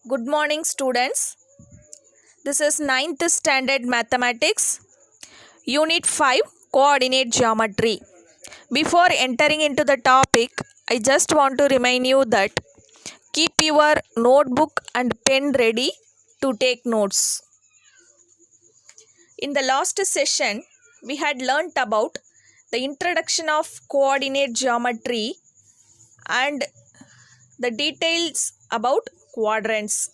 Good morning, students. This is 9th Standard Mathematics, Unit 5, Coordinate Geometry. Before entering into the topic, I just want to remind you that keep your notebook and pen ready to take notes. In the last session, we had learnt about the introduction of coordinate geometry and the details about quadrants.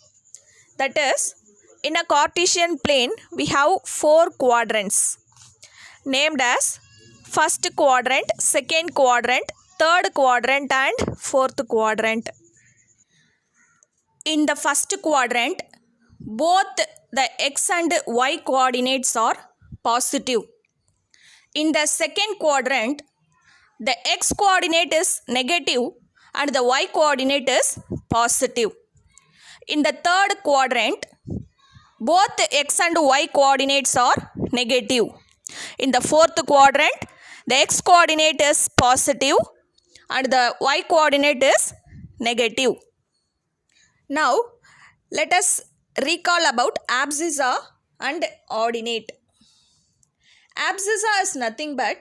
That is, in a Cartesian plane, we have 4 quadrants named as first quadrant, second quadrant, third quadrant and fourth quadrant. In the first quadrant, both the x and y coordinates are positive. In the second quadrant, the x coordinate is negative and the y coordinate is positive. In the third quadrant, both x and y coordinates are negative. In the fourth quadrant, the x coordinate is positive and the y coordinate is negative. Now, let us recall about abscissa and ordinate. Abscissa is nothing but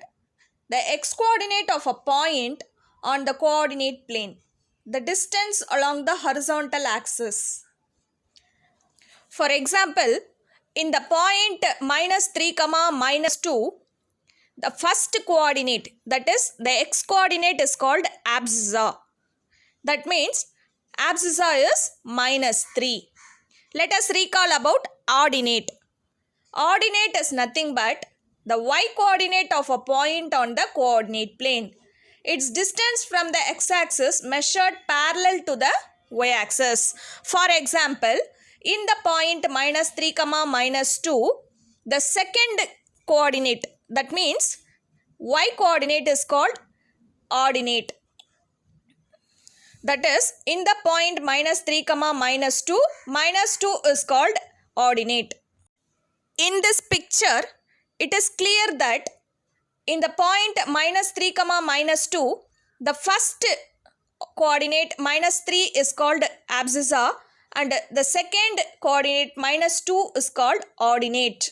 the x coordinate of a point on the coordinate plane, the distance along the horizontal axis. For example, in the point -3, -2, the first coordinate, that is the x coordinate, is called abscissa. That means abscissa is -3. Let us recall about ordinate. Ordinate is nothing but the y coordinate of a point on the coordinate plane. Its distance from the x-axis measured parallel to the y-axis. For example, in the point -3, -2, the second coordinate, that means y coordinate, is called ordinate. That is, in the point -3, -2, -2 is called ordinate. In this picture, it is clear that in the point -3, -2, the first coordinate -3 is called abscissa and the second coordinate -2 is called ordinate.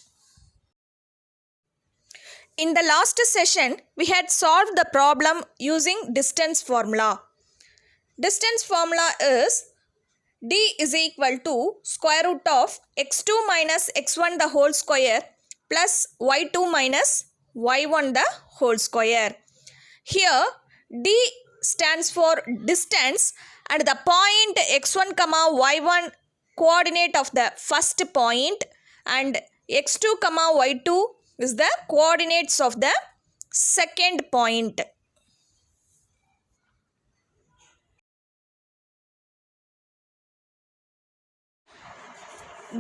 In the last session, we had solved the problem using distance formula. Distance formula is d is equal to square root of x2 minus x1 the whole square plus y2 minus y1 the whole square. Here d stands for distance and the point x1 y1 coordinate of the first point and x2 y2 is the coordinates of the second point.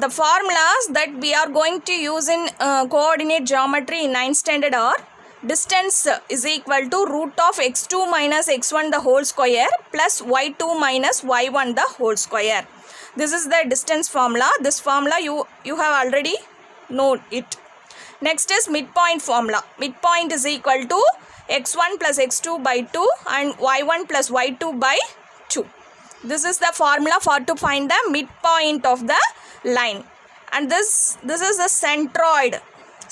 The formulas that we are going to use in coordinate geometry in 9th standard are distance is equal to root of x2 minus x1 the whole square plus y2 minus y1 the whole square. This is the distance formula. This formula you have already known it. Next is midpoint formula. Midpoint is equal to x1 plus x2 by 2 and y1 plus y2 by 2. This is the formula for to find the midpoint of the line, and this is the centroid.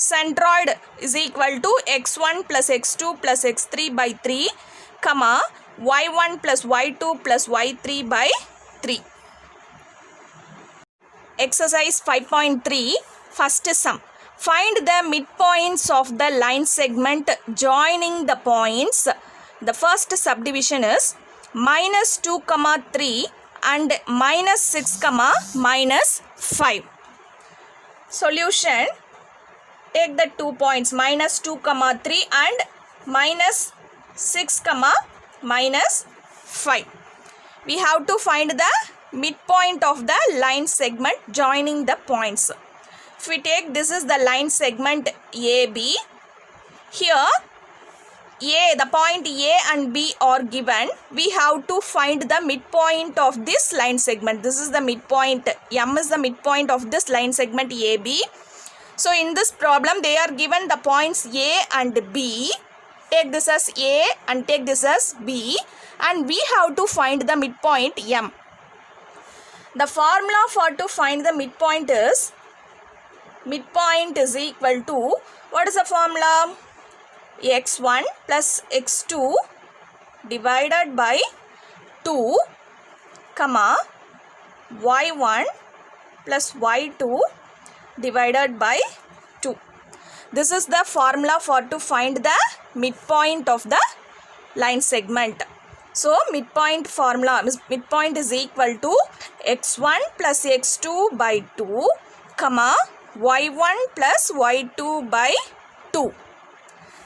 Centroid is equal to x1 plus x2 plus x3 by 3 comma y1 plus y2 plus y3 by 3. Exercise 5.3, first sum. Find the midpoints of the line segment joining the points. The first subdivision is -2, 3 and -6, -5. Solution: take the 2 points -2, 3 and -6, -5. We have to find the midpoint of the line segment joining the points. If we take, this is the line segment AB. Here the point A and B are given. We have to find the midpoint of this line segment. This is the midpoint. M is the midpoint of this line segment AB. So in this problem, they are given the points A and B. Take this as A and take this as B, and we have to find the midpoint M. The formula for to find the midpoint is equal to, what is the formula? x1 plus x2 divided by 2, comma, y1 plus y2 divided by 2. This is the formula for to find the midpoint of the line segment. So midpoint formula, midpoint is equal to x1 plus x2 by 2, comma, y1 plus y2 by 2.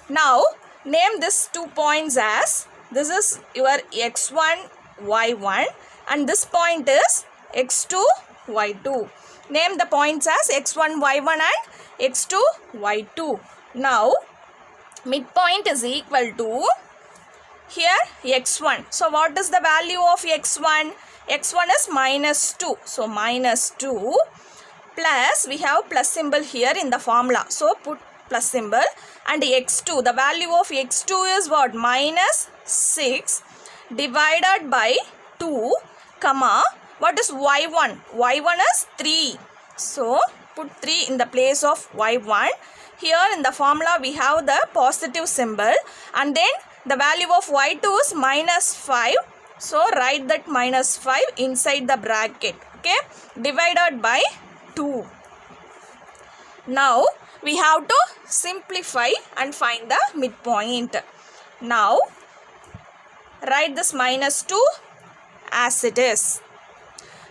Now name these 2 points as, this is your x1, y1 and this point is x2, y2. Name the points as x1, y1 and x2, y2. Now midpoint is equal to, here x1. So what is the value of x1? x1 is minus 2. So minus 2 plus, we have plus symbol here in the formula. So put plus symbol, and x2. The value of x2 is what? Minus 6 divided by 2, comma, what is y1? y1 is 3. So put 3 in the place of y1. Here in the formula we have the positive symbol, and then the value of y2 is minus 5. So write that minus 5 inside the bracket. Okay, divided by 2. Now we have to simplify and find the midpoint. Now write this minus 2 as it is.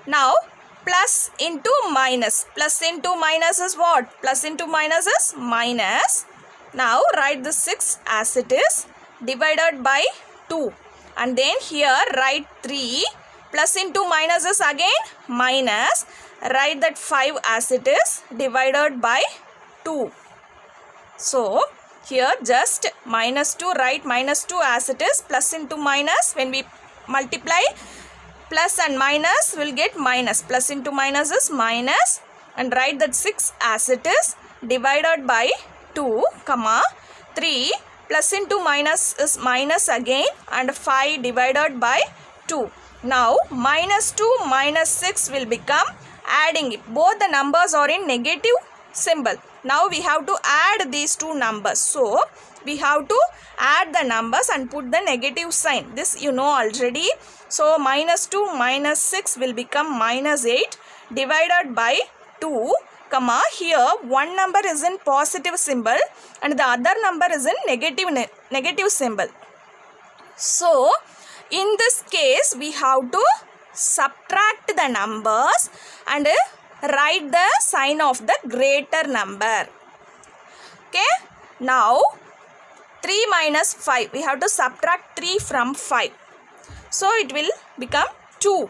Now plus into minus. Plus into minus is what? Plus into minus is minus. Now write the 6 as it is, divided by 2. And then here write 3. Plus into minus is again minus. Write that 5 as it is, divided by 2. So here just minus 2, write minus 2 as it is, plus into minus, when we multiply plus and minus will get minus, plus into minus is minus, and write that 6 as it is, divided by 2, comma, 3 plus into minus is minus again, and 5 divided by 2. Now minus 2 minus 6 will become adding it. Both the numbers are in negative symbol. Now we have to add these two numbers. So we have to add the numbers and put the negative sign. This you know already. So minus 2 minus 6 will become minus 8 divided by 2, comma, here one number is in positive symbol and the other number is in negative symbol. So in this case we have to subtract the numbers and write the sign of the greater number. Okay. Now 3 minus 5. We have to subtract 3 from 5. So it will become 2.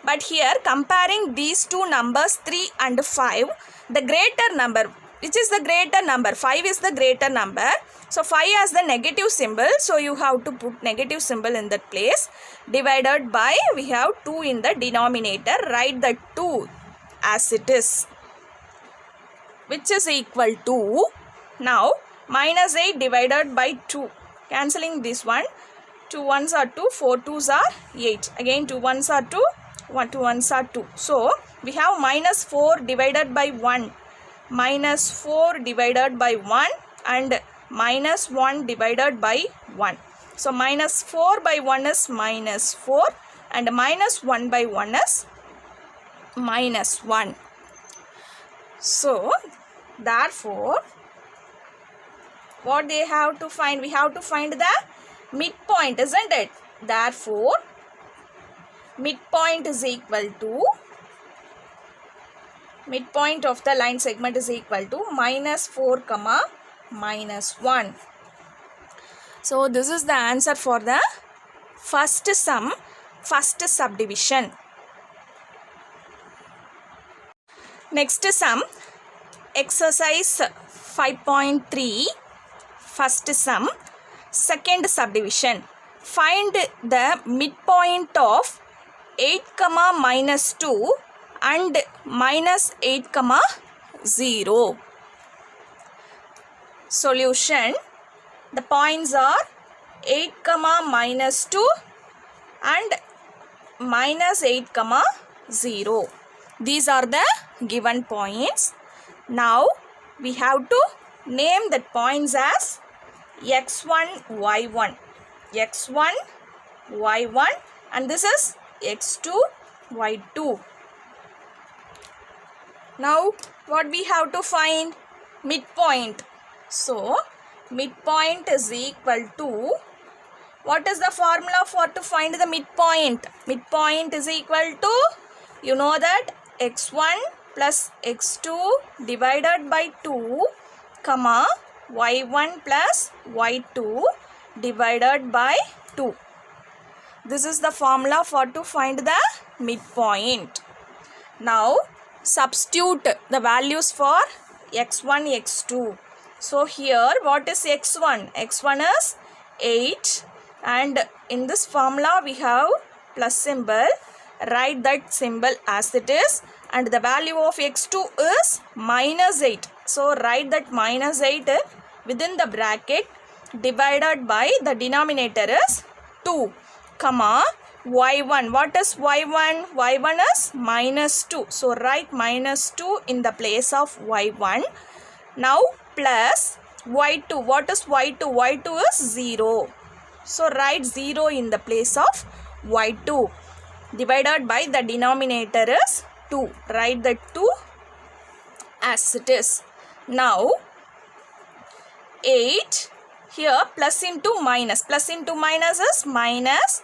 But here comparing these two numbers 3 and 5, the greater number, which is the greater number? 5 is the greater number. So 5 has the negative symbol. So you have to put negative symbol in that place. Divided by, we have 2 in the denominator. Write the 2 as it is, which is equal to, now minus 8 divided by 2. Cancelling this one. 2 ones are 2, 4 twos are 8. Again 2 ones are 2, 1 2 ones are 2. So we have minus 4 divided by 1, minus 4 divided by 1 and minus 1 divided by 1. So minus 4 by 1 is minus 4 and minus 1 by 1 is minus 1. So therefore what they have to find? We have to find the midpoint, isn't it? Therefore midpoint is equal to, midpoint of the line segment is equal to minus 4 comma minus 1. So this is the answer for the first sum, first subdivision. Next sum, exercise 5.3, first sum, second subdivision. Find the midpoint of 8 comma minus 2 and minus 8 comma 0. Solution. The points are 8 comma minus 2 and minus 8 comma 0. These are the given points. Now we have to name the points as x1, y1. x1, y1 and this is x2, y2. Now what we have to find? Midpoint. So midpoint is equal to, what is the formula for to find the midpoint? Midpoint is equal to, you know that, x1 plus x2 divided by 2 comma y1 plus y2 divided by 2. This is the formula for to find the midpoint. Now substitute the values for x1, x2. So here what is x1? x1 is 8 and in this formula we have plus symbol. Write that symbol as it is and the value of x2 is minus 8. So write that minus 8 within the bracket divided by the denominator is 2 comma y1. What is y1? y1 is minus 2. So write minus 2 in the place of y1. Now plus y2. What is y2? y2 is 0. So write 0 in the place of y2 divided by the denominator is 2. Write the 2 as it is. Now 8 here plus into minus. Plus into minus is minus.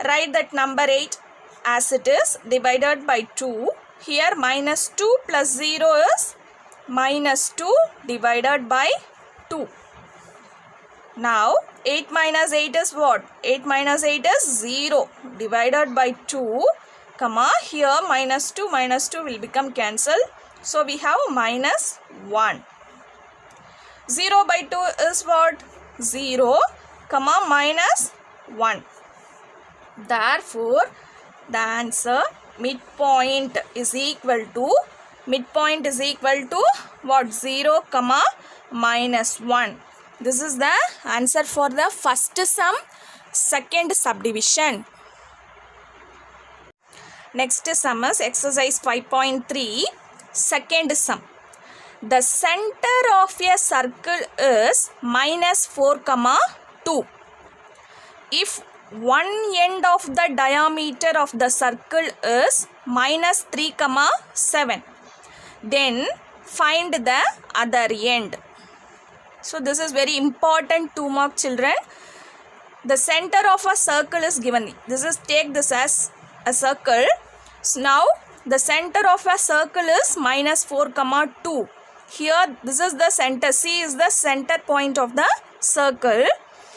Write that number 8 as it is divided by 2. Here minus 2 plus 0 is minus 2 divided by 2. Now 8 minus 8 is what? 8 minus 8 is 0 divided by 2 comma here minus 2 will become cancelled. So we have minus 1. 0 by 2 is what? 0 comma minus 1. Therefore the answer midpoint is equal to what? 0 comma minus 1. This is the answer for the first sum, second subdivision. Next sum is exercise 5.3, second sum. The center of a circle is minus 4 comma 2. If one end of the diameter of the circle is minus 3 comma 7, then find the other end. So this is very important 2-mark children. The center of a circle is given. This is, take this as a circle. So now the center of a circle is minus 4 comma 2. Here this is the center. C is the center point of the circle.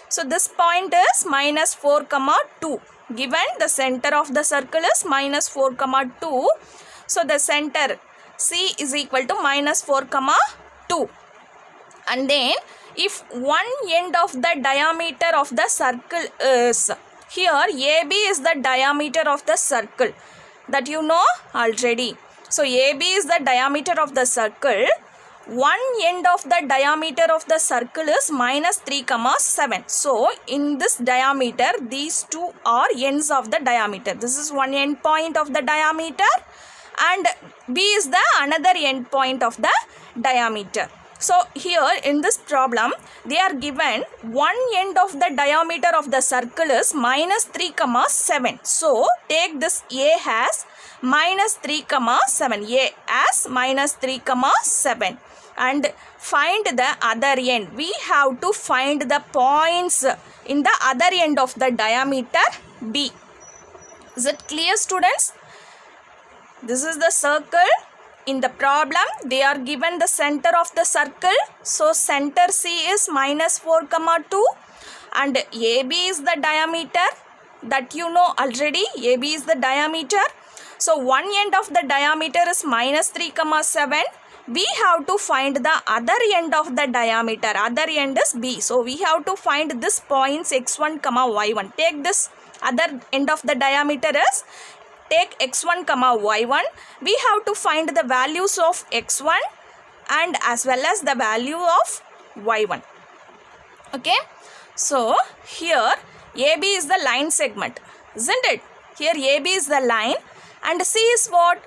So this point is minus 4 comma 2. Given the center of the circle is minus 4 comma 2. So the center C is equal to minus 4 comma 2. And then if one end of the diameter of the circle is, here AB is the diameter of the circle, that you know already. So AB is the diameter of the circle. One end of the diameter of the circle is minus 3 comma 7. So in this diameter, these two are ends of the diameter. This is one end point of the diameter and B is the another end point of the diameter. So here in this problem, they are given one end of the diameter of the circle is minus 3 comma 7. So take this A as minus 3 comma 7. A as minus 3 comma 7. And find the other end. We have to find the points in the other end of the diameter B. Is it clear, students? This is the circle. In the problem, they are given the center of the circle. So center C is minus 4 comma 2 and AB is the diameter, that you know already. AB is the diameter. So one end of the diameter is minus 3 comma 7. We have to find the other end of the diameter. Other end is B. So we have to find this points x1 comma y1. Take this other end of the diameter as, take x1 comma y1. We have to find the values of x1 and as well as the value of y1. Okay. So here AB is the line segment, isn't it? Here AB is the line And C is what?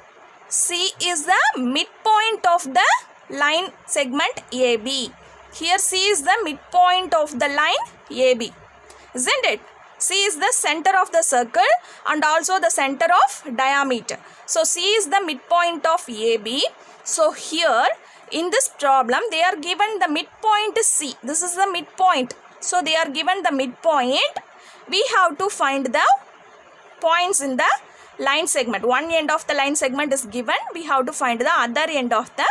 C is the midpoint of the line segment AB. Here C is the midpoint of the line AB, isn't it? C is the center of the circle and also the center of diameter. So C is the midpoint of AB. So here in this problem they are given the midpoint C. This is the midpoint. So they are given the midpoint. We have to find the points in the line segment. One end of the line segment is given. We have to find the other end of the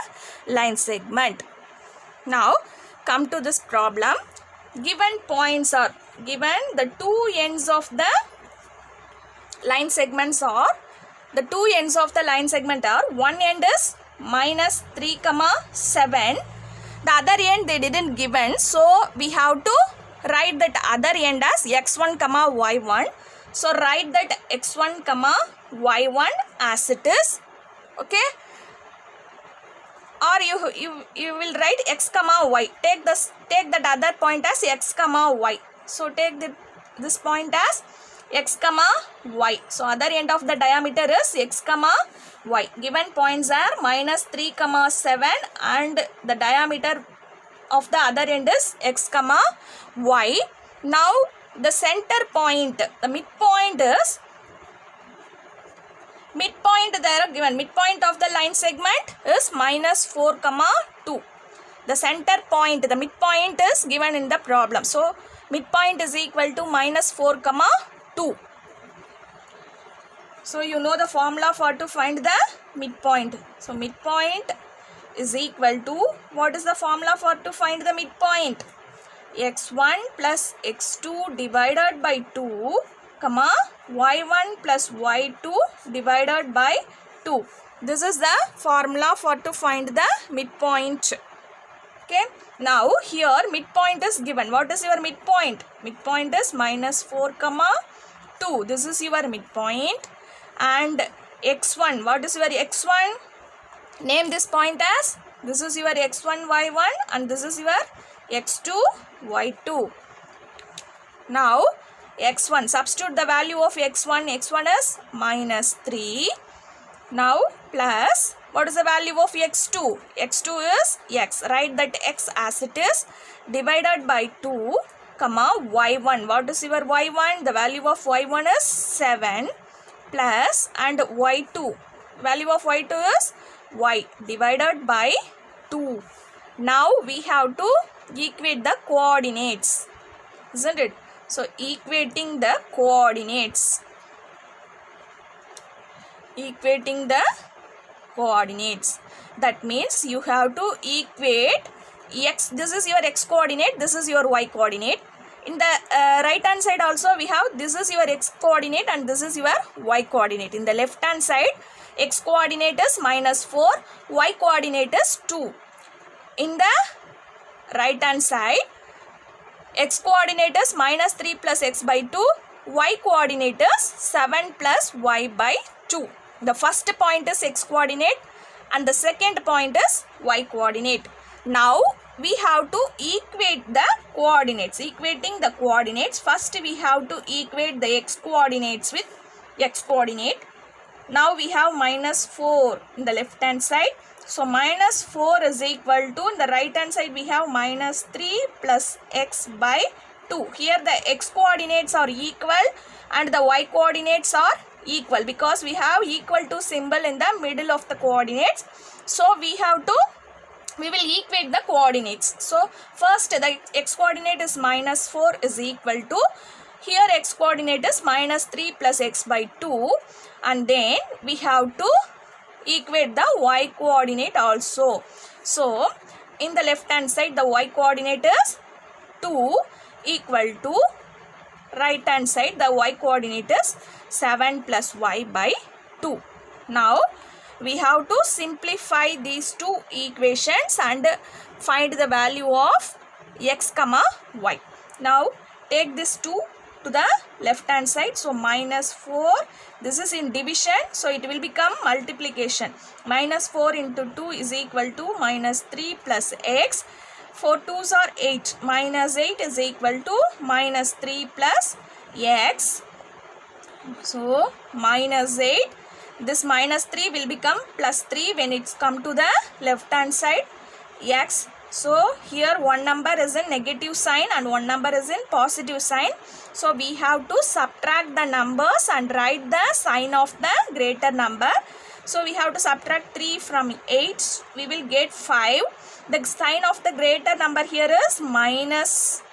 line segment. Now come to this problem. Given points are given, the two ends of the line segments are, the two ends of the line segment are, one end is minus 3, 7. The other end they didn't given, so we have to write that other end as x1, y1. So write that x1, y1 as it is. Okay. Or you will write x, y. Take that other point as x, y. So take this point as x, y. So other end of the diameter is x, y. Given points are minus 3, 7 and the diameter of the other end is x, y. Now the center point, the midpoint is, midpoint there are given, midpoint of the line segment is minus 4, 2. The center point, the midpoint is given in the problem. So midpoint is equal to minus 4, 2. So you know the formula for to find the midpoint. So midpoint is equal to, what is the formula for to find the midpoint? x1 plus x2 divided by 2, y1 plus y2 divided by 2. This is the formula for to find the midpoint. Okay. Now here midpoint is given. What is your midpoint? Midpoint is minus 4, 2. This is your midpoint. And x1. What is your x1? Name this point as, this is your x1, y1 and this is your x2, y2. Now x1, substitute the value of x1. x1 is minus 3. Now plus, what is the value of x2? x2 is x. Write that x as it is, divided by 2, y1. What is your y1? The value of y1 is 7 plus, and y2. Value of y2 is y divided by 2. Now we have to equate the coordinates, isn't it? So equating the coordinates. Equating the coordinates. That means you have to equate x. This is your x coordinate. This is your y coordinate. In the right hand side also we have, this is your x coordinate and this is your y coordinate. In the left hand side, x coordinate is minus 4, y coordinate is 2. In the right hand side, x coordinate is minus 3 plus x by 2, y coordinate is 7 plus y by 2. The first point is x coordinate and the second point is y coordinate. Now we have to equate the coordinates. Equating the coordinates, first we have to equate the x coordinates with x coordinate. Now we have minus 4 in the left hand side. So minus 4 is equal to, in the right hand side we have minus 3 plus x by 2. Here the x coordinates are equal and the y coordinates are equal because we have equal to symbol in the middle of the coordinates. So we will equate the coordinates. So first the x coordinate is minus 4 is equal to, here x coordinate is minus 3 plus x by 2, and then we have to equate the y coordinate also. So in the left hand side the y coordinate is 2 equal to, right hand side the y coordinate is 7 plus y by 2. Now we have to simplify these two equations and find the value of x, y. Now take this 2 to the left hand side. So minus 4, this is in division, so it will become multiplication. Minus 4 into 2 is equal to minus 3 plus x. 4 2s are 8. Minus 8 is equal to minus 3 plus x. So minus 8. this minus 3 will become plus 3 when it's come to the left hand side x. So here one number is in negative sign and one number is in positive sign. So we have to subtract the numbers and write the sign of the greater number. So we have to subtract 3 from 8. We will get 5. The sign of the greater number here is minus,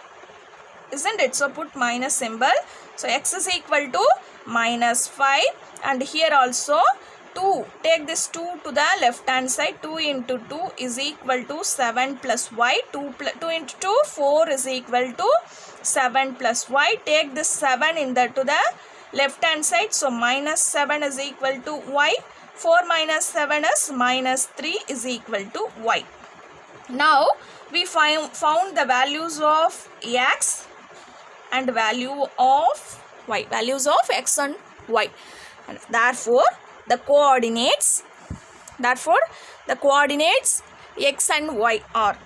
isn't it? So put minus symbol. So x is equal to minus 5, and here also 2. Take this 2 to the left hand side. 2 into 2 is equal to 7 plus y. 2 into 2, 4 is equal to 7 plus y. Take this 7 to the left hand side. So minus 7 is equal to y. 4 minus 7 is minus 3 is equal to y. Now we found the values of x and value of y. Values of x and y. And therefore the coordinates x and y are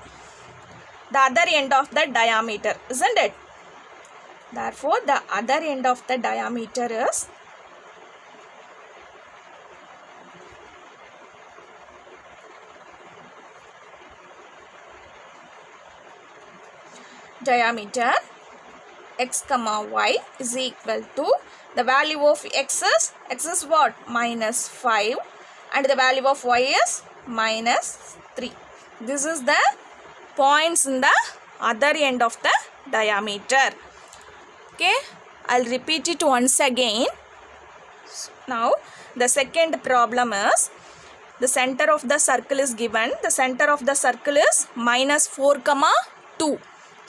the other end of the diameter, isn't it? Therefore the other end of the diameter is diameter x comma y is equal to the value of x is what? Minus 5, and the value of y is minus 3. This is the points in the other end of the diameter. Okay, I'll repeat it once again. Now the second problem is the center of the circle is given. The center of the circle is minus 4 comma 2.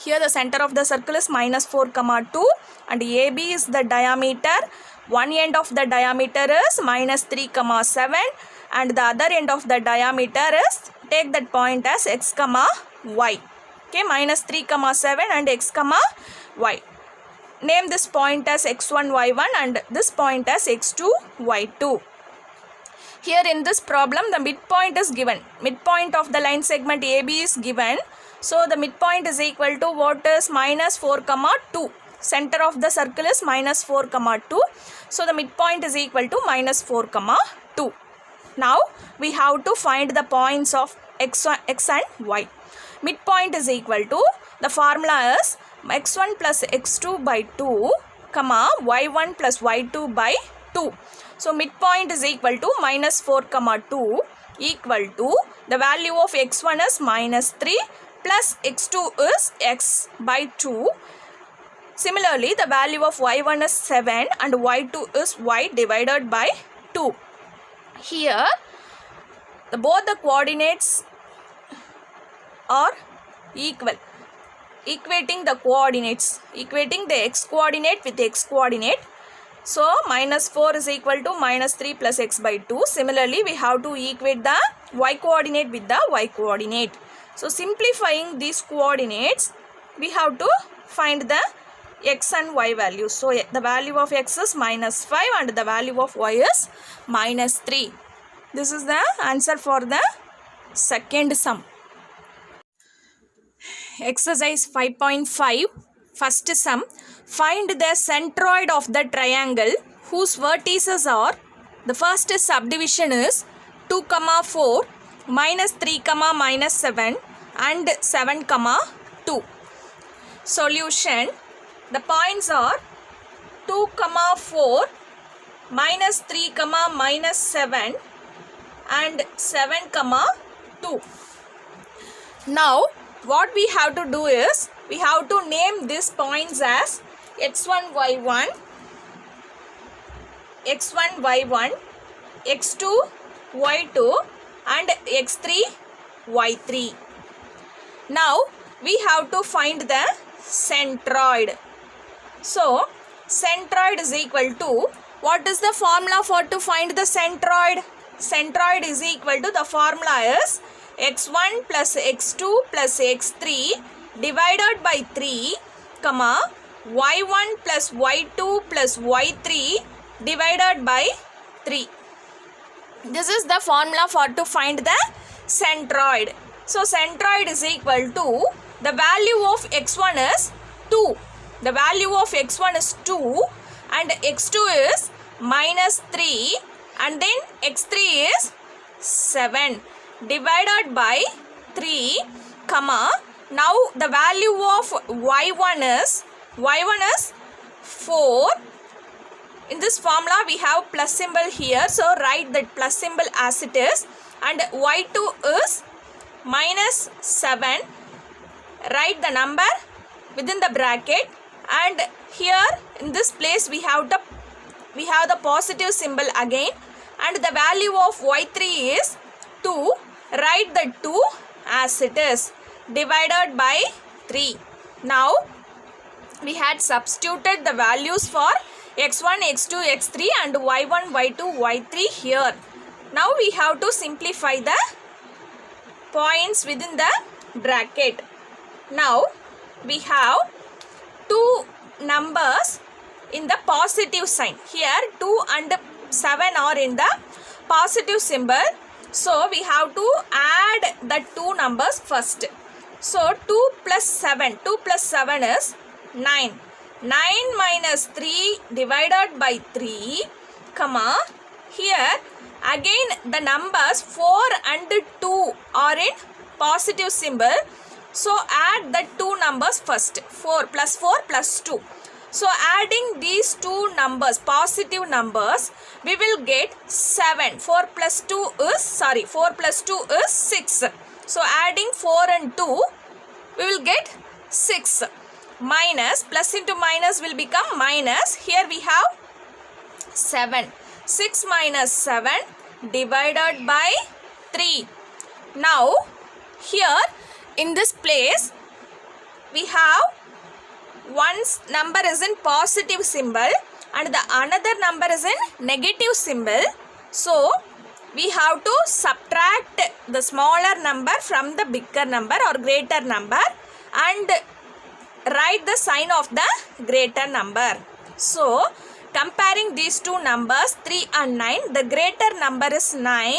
Here the center of the circle is minus 4 comma 2, and AB is the diameter. One end of the diameter is minus 3 comma 7, and the other end of the diameter is, take that point as x comma y. Okay, minus 3 comma 7 and x comma y. Name this point as x1 y1 and this point as x2 y2. Here in this problem the midpoint is given. Midpoint of the line segment AB is given. So the midpoint is equal to what is minus 4 comma 2. Center of the circle is minus 4 comma 2. So the midpoint is equal to minus 4 comma 2. Now we have to find the points of x and y. Midpoint is equal to, the formula is x1 plus x2 by 2 comma y1 plus y2 by 2. So midpoint is equal to minus 4 comma 2 equal to the value of x1 is minus 3 plus x2 is x by 2. Similarly, the value of y1 is 7 and y2 is y divided by 2. Here, both the coordinates are equal. Equating the coordinates, equating the x coordinate with x coordinate. So, minus 4 is equal to minus 3 plus x by 2. Similarly, we have to equate the y coordinate with the y coordinate. So, simplifying these coordinates, we have to find the x and y values. So, the value of x is minus 5 and the value of y is minus 3. This is the answer for the second sum. Exercise 5.5. First sum. Find the centroid of the triangle whose vertices are, the first subdivision is 2 comma 4, minus 3 comma minus 7 and 7 comma 2. Solution. The points are 2 comma 4, minus 3 comma minus 7 and 7 comma 2. Now what we have to do is, we have to name these points as x1 y1, x1 y1, x2 y2 and x3 y3. Now we have to find the centroid. So centroid is equal to, what is the formula for to find the centroid? Centroid is equal to, the formula is x1 plus x2 plus x3 divided by 3 comma y1 plus y2 plus y3 divided by 3. This is the formula for to find the centroid. So centroid is equal to, the value of x1 is 2. The value of x1 is 2 and x2 is minus 3 and then x3 is 7 divided by 3, comma, now the value of y1 is 4. In this formula we have plus symbol here, so write that plus symbol as it is, and y2 is minus 7. Write the number within the bracket, and here in this place we have the positive symbol again, and the value of y3 is 2. Write the 2 as it is, divided by 3. Now we had substituted the values for x1, x2, x3 and y1, y2, y3 here. Now we have to simplify the points within the bracket. Now we have two numbers in the positive sign. Here 2 and 7 are in the positive symbol. So we have to add the two numbers first. So 2 plus 7 is 9. 9 minus 3 divided by 3, comma, here again the numbers 4 and 2 are in positive symbol. So add the two numbers first. 4 plus 2. So adding these two numbers, positive numbers, we will get 7. 4 plus 2 is 6. So adding 4 and 2, we will get 6. Minus, plus into minus will become minus. Here we have 7. 6 minus 7 divided by 3. Now here in this place we have one number is in positive symbol and the another number is in negative symbol. So we have to subtract the smaller number from the bigger number or greater number and write the sign of the greater number. So comparing these two numbers 3 and 9, the greater number is 9.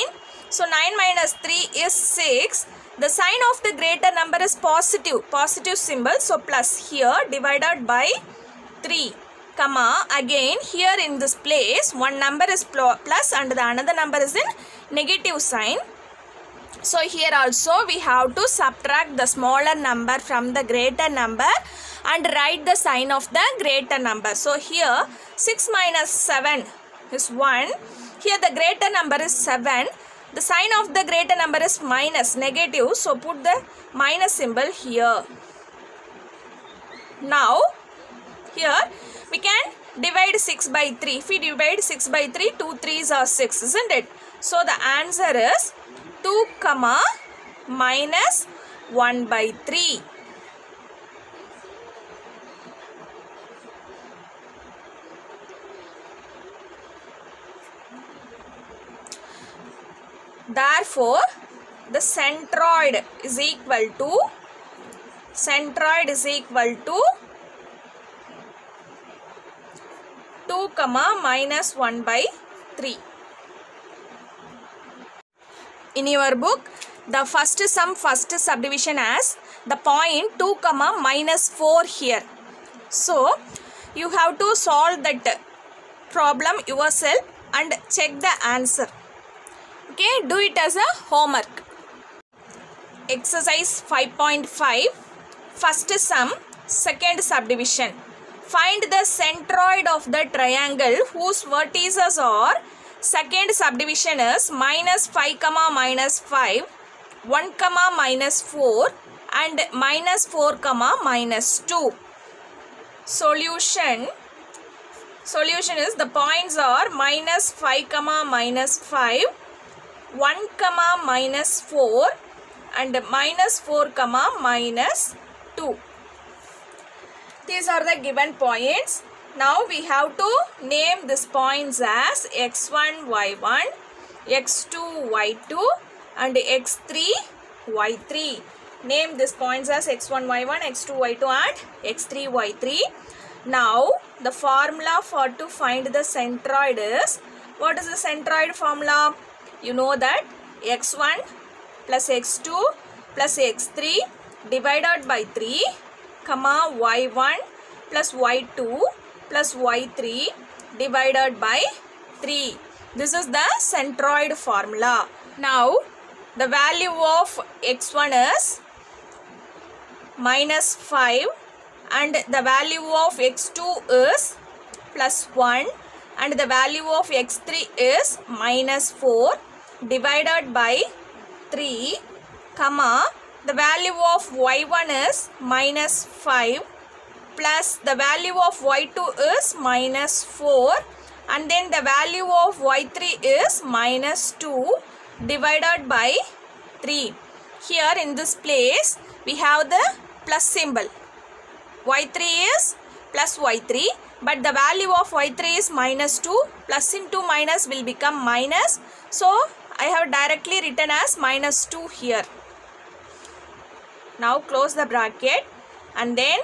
So 9 minus 3 is 6. The sign of the greater number is positive symbol. So plus here divided by 3, comma, again here in this place one number is plus and the another number is in negative sign. So here also we have to subtract the smaller number from the greater number and write the sign of the greater number. So here 6 minus 7 is 1. Here the greater number is 7. The sign of the greater number is minus, negative. So put the minus symbol here. Now here we can divide 6 by 3. If we divide 6 by 3, 2 3s are 6, isn't it? So the answer is 2, minus 1 by 3. Therefore, the centroid is equal to 2, minus 1 by 3. In your book, the first subdivision has the point 2, minus 4 here. So, you have to solve that problem yourself and check the answer. Okay, do it as a homework. Exercise 5.5, first sum, second subdivision. Find the centroid of the triangle whose vertices are, second subdivision is minus 5, minus 5, 1, minus 4 and minus 4, minus 2. Solution is the points are minus 5, minus 5, 1, minus 4 and minus 4, minus 2. These are the given points. Now we have to name these points as x1, y1, x2, y2 and x3, y3. Name these points as x1, y1, x2, y2 and x3, y3. Now the formula for to find the centroid is, what is the centroid formula? You know that x1 plus x2 plus x3 divided by 3, y1 plus y2 plus y3 divided by 3. This is the centroid formula. Now the value of x1 is minus 5 and the value of x2 is plus 1 and the value of x3 is minus 4 divided by 3, comma, the value of y1 is minus 5 plus the value of y2 is minus 4 and then the value of y3 is minus 2 divided by 3. Here in this place we have the plus symbol. Y3 is plus y3, but the value of y3 is minus 2. Plus into minus will become minus. So I have directly written as minus 2 here. Now close the bracket and then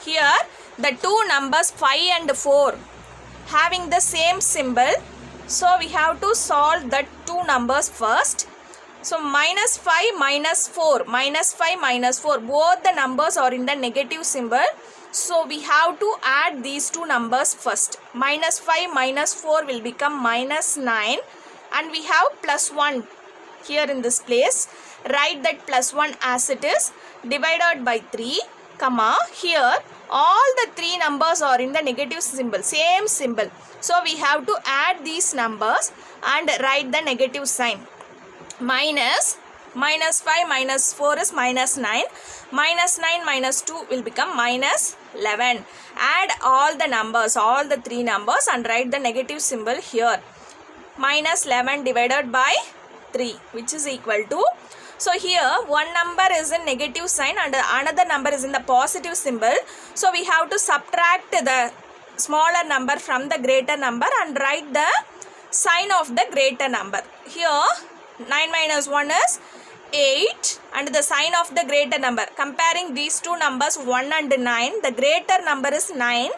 here the two numbers 5 and 4 having the same symbol. So we have to solve the two numbers first. So minus 5 minus 4, minus 5 minus 4, both the numbers are in the negative symbol. So we have to add these two numbers first. Minus 5 minus 4 will become minus 9 and we have plus 1 here in this place. Write that plus 1 as it is, divided by 3, comma, here all the three numbers are in the negative symbol, same symbol. So we have to add these numbers and write the negative sign. Minus 5 minus 4 is minus 9. Minus 9 minus 2 will become minus 11. Add all the numbers, all the three numbers and write the negative symbol here. Minus 11 divided by 3 which is equal to. So here one number is in negative sign and another number is in the positive symbol. So we have to subtract the smaller number from the greater number and write the sign of the greater number. Here 9 minus 1 is 8 and the sign of the greater number. Comparing these two numbers 1 and 9, the greater number is 9.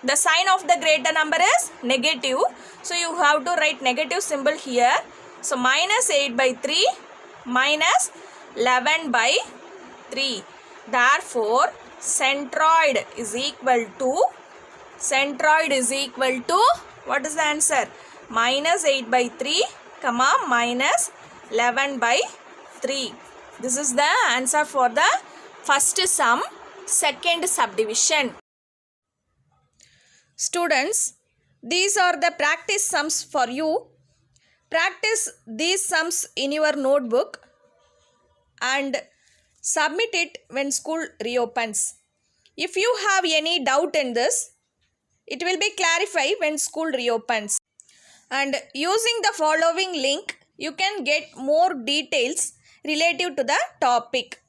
The sign of the greater number is negative. So you have to write negative symbol here. So minus 8 by 3 minus 11 by 3. Therefore centroid is equal to what is the answer? Minus 8 by 3 comma minus 11 by 3. This is the answer for the first sum, second subdivision. Students, these are the practice sums for you. Practice these sums in your notebook and submit it when school reopens. If you have any doubt in this, it will be clarified when school reopens. And using the following link, you can get more details relative to the topic.